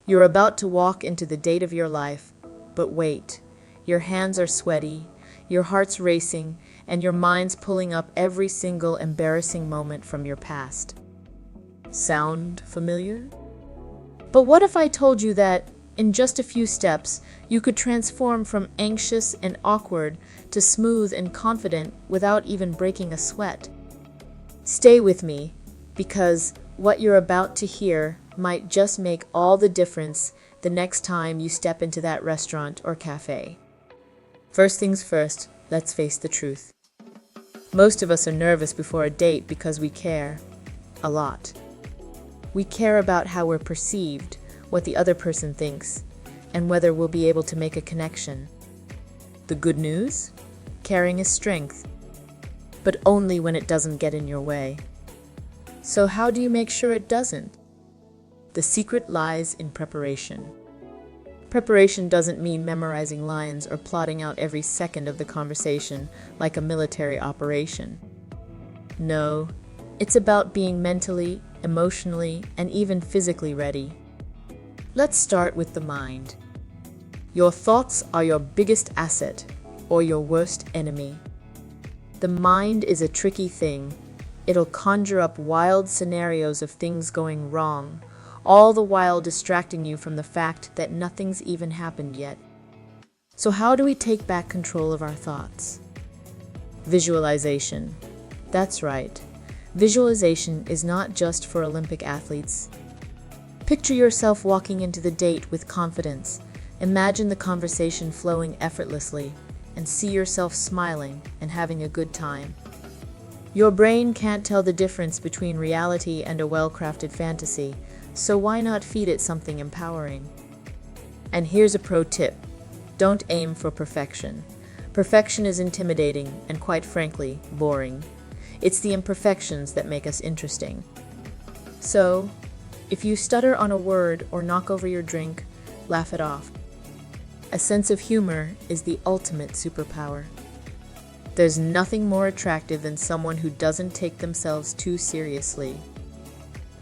You're about to walk into the date of your life, but wait. Your hands are sweaty, your heart's racing, and your mind's pulling up every single embarrassing moment from your past. Sound familiar? But what if I told you that, in just a few steps, you could transform from anxious and awkward to smooth and confident without even breaking a sweat? Stay with me, because what you're about to hear might just make all the difference the next time you step into that restaurant or cafe. First things first, let's face the truth. Most of us are nervous before a date because we care a lot. We care about how we're perceived, what the other person thinks, and whether we'll be able to make a connection. The good news? Caring is strength, but only when it doesn't get in your way. So how do you make sure it doesn't? The secret lies in preparation. Preparation doesn't mean memorizing lines or plotting out every second of the conversation like a military operation. No, it's about being mentally, emotionally, and even physically ready. Let's start with the mind. Your thoughts are your biggest asset or your worst enemy. The mind is a tricky thing. It'll conjure up wild scenarios of things going wrong, all the while distracting you from the fact that nothing's even happened yet. So how do we take back control of our thoughts? Visualization. That's right. Visualization is not just for Olympic athletes. Picture yourself walking into the date with confidence. Imagine the conversation flowing effortlessly, and see yourself smiling and having a good time. Your brain can't tell the difference between reality and a well-crafted fantasy, so why not feed it something empowering? And here's a pro tip. Don't aim for perfection. Perfection is intimidating and, quite frankly, boring. It's the imperfections that make us interesting. So, if you stutter on a word or knock over your drink, laugh it off. A sense of humor is the ultimate superpower. There's nothing more attractive than someone who doesn't take themselves too seriously.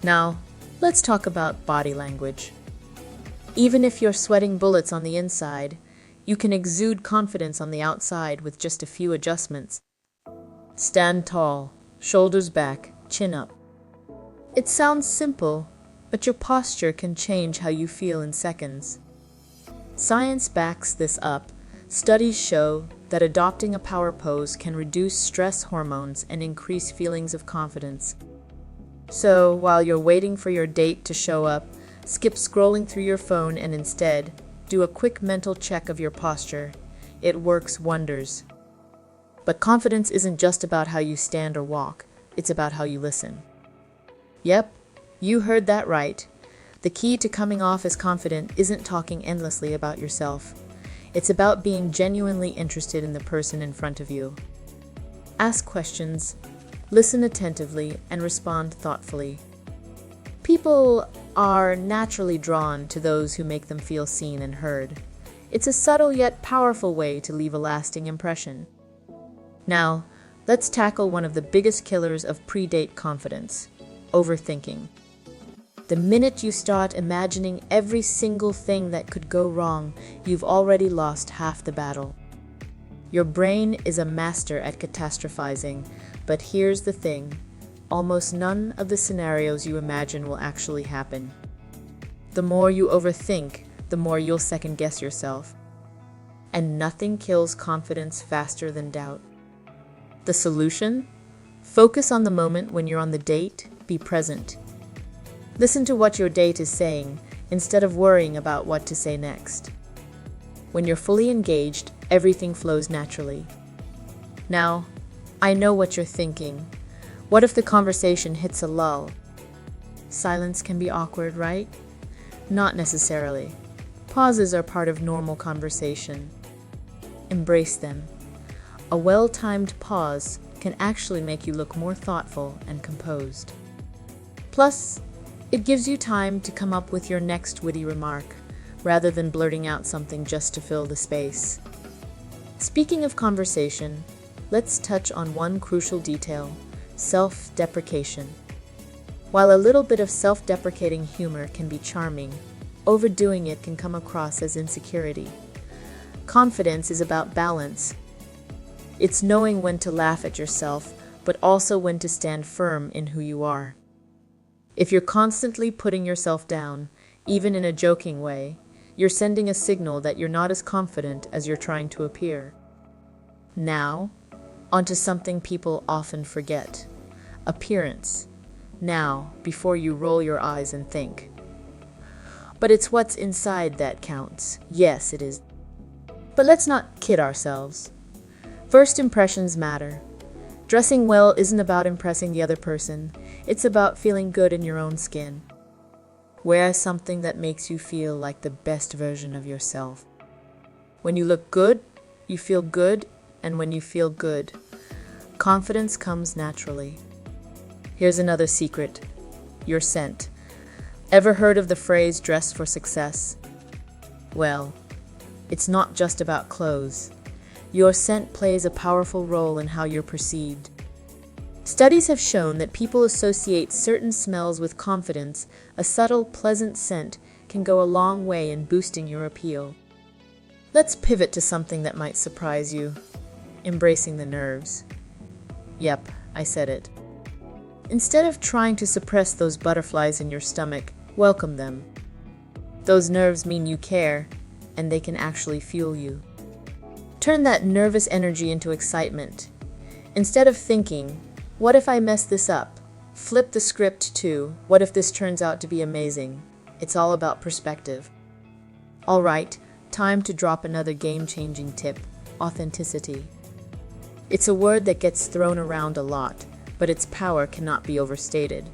Now, let's talk about body language. Even if you're sweating bullets on the inside, you can exude confidence on the outside with just a few adjustments. Stand tall, shoulders back, chin up. It sounds simple, but your posture can change how you feel in seconds. Science backs this up. Studies show that adopting a power pose can reduce stress hormones and increase feelings of confidence. So, while you're waiting for your date to show up, skip scrolling through your phone and instead, do a quick mental check of your posture. It works wonders. But confidence isn't just about how you stand or walk, it's about how you listen. Yep, you heard that right. The key to coming off as confident isn't talking endlessly about yourself. It's about being genuinely interested in the person in front of you. Ask questions, listen attentively, and respond thoughtfully. People are naturally drawn to those who make them feel seen and heard. It's a subtle yet powerful way to leave a lasting impression. Now, let's tackle one of the biggest killers of pre-date confidence: overthinking. The minute you start imagining every single thing that could go wrong, you've already lost half the battle. Your brain is a master at catastrophizing, but here's the thing: almost none of the scenarios you imagine will actually happen. The more you overthink, the more you'll second-guess yourself. And nothing kills confidence faster than doubt. The solution? Focus on the moment when you're on the date. Be present. Listen to what your date is saying, instead of worrying about what to say next. When you're fully engaged, everything flows naturally. Now, I know what you're thinking. What if the conversation hits a lull? Silence can be awkward, right? Not necessarily. Pauses are part of normal conversation. Embrace them. A well-timed pause can actually make you look more thoughtful and composed. Plus, it gives you time to come up with your next witty remark, rather than blurting out something just to fill the space. Speaking of conversation, let's touch on one crucial detail: self-deprecation. While a little bit of self-deprecating humor can be charming, overdoing it can come across as insecurity. Confidence is about balance. It's knowing when to laugh at yourself, but also when to stand firm in who you are. If you're constantly putting yourself down, even in a joking way, you're sending a signal that you're not as confident as you're trying to appear. Now, onto something people often forget: appearance. Now, before you roll your eyes and think. But it's what's inside that counts. Yes, it is. But let's not kid ourselves. First impressions matter. Dressing well isn't about impressing the other person. It's about feeling good in your own skin. Wear something that makes you feel like the best version of yourself. When you look good, you feel good, and when you feel good, confidence comes naturally. Here's another secret: your scent. Ever heard of the phrase "dressed for success"? Well, it's not just about clothes. Your scent plays a powerful role in how you're perceived. Studies have shown that people associate certain smells with confidence. A subtle, pleasant scent can go a long way in boosting your appeal. Let's pivot to something that might surprise you: embracing the nerves. Yep, I said it. Instead of trying to suppress those butterflies in your stomach, welcome them. Those nerves mean you care, and they can actually fuel you. Turn that nervous energy into excitement. Instead of thinking, "What if I mess this up?" flip the script to, "What if this turns out to be amazing?" It's all about perspective. All right, time to drop another game-changing tip: authenticity. It's a word that gets thrown around a lot, but its power cannot be overstated.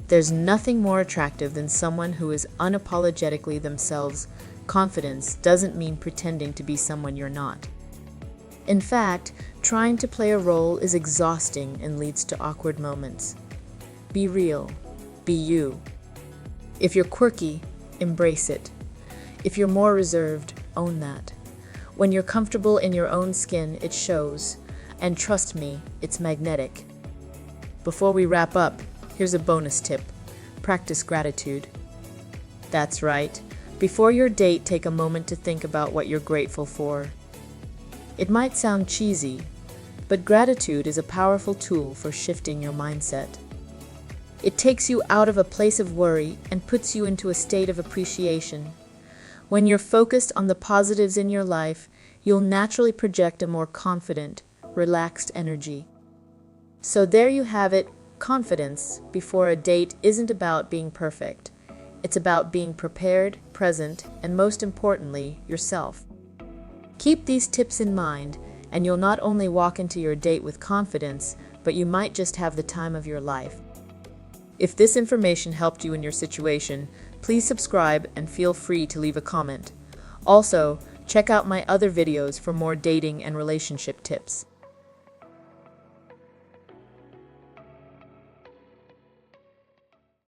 There's nothing more attractive than someone who is unapologetically themselves. Confidence doesn't mean pretending to be someone you're not. In fact, trying to play a role is exhausting and leads to awkward moments. Be real. Be you. If you're quirky, embrace it. If you're more reserved, own that. When you're comfortable in your own skin, it shows. And trust me, it's magnetic. Before we wrap up, here's a bonus tip: practice gratitude. That's right. Before your date, take a moment to think about what you're grateful for. It might sound cheesy, but gratitude is a powerful tool for shifting your mindset. It takes you out of a place of worry and puts you into a state of appreciation. When you're focused on the positives in your life, you'll naturally project a more confident, relaxed energy. So there you have it. Confidence before a date isn't about being perfect. It's about being prepared, present, and most importantly, yourself. Keep these tips in mind, and you'll not only walk into your date with confidence, but you might just have the time of your life. If this information helped you in your situation, please subscribe and feel free to leave a comment. Also, check out my other videos for more dating and relationship tips.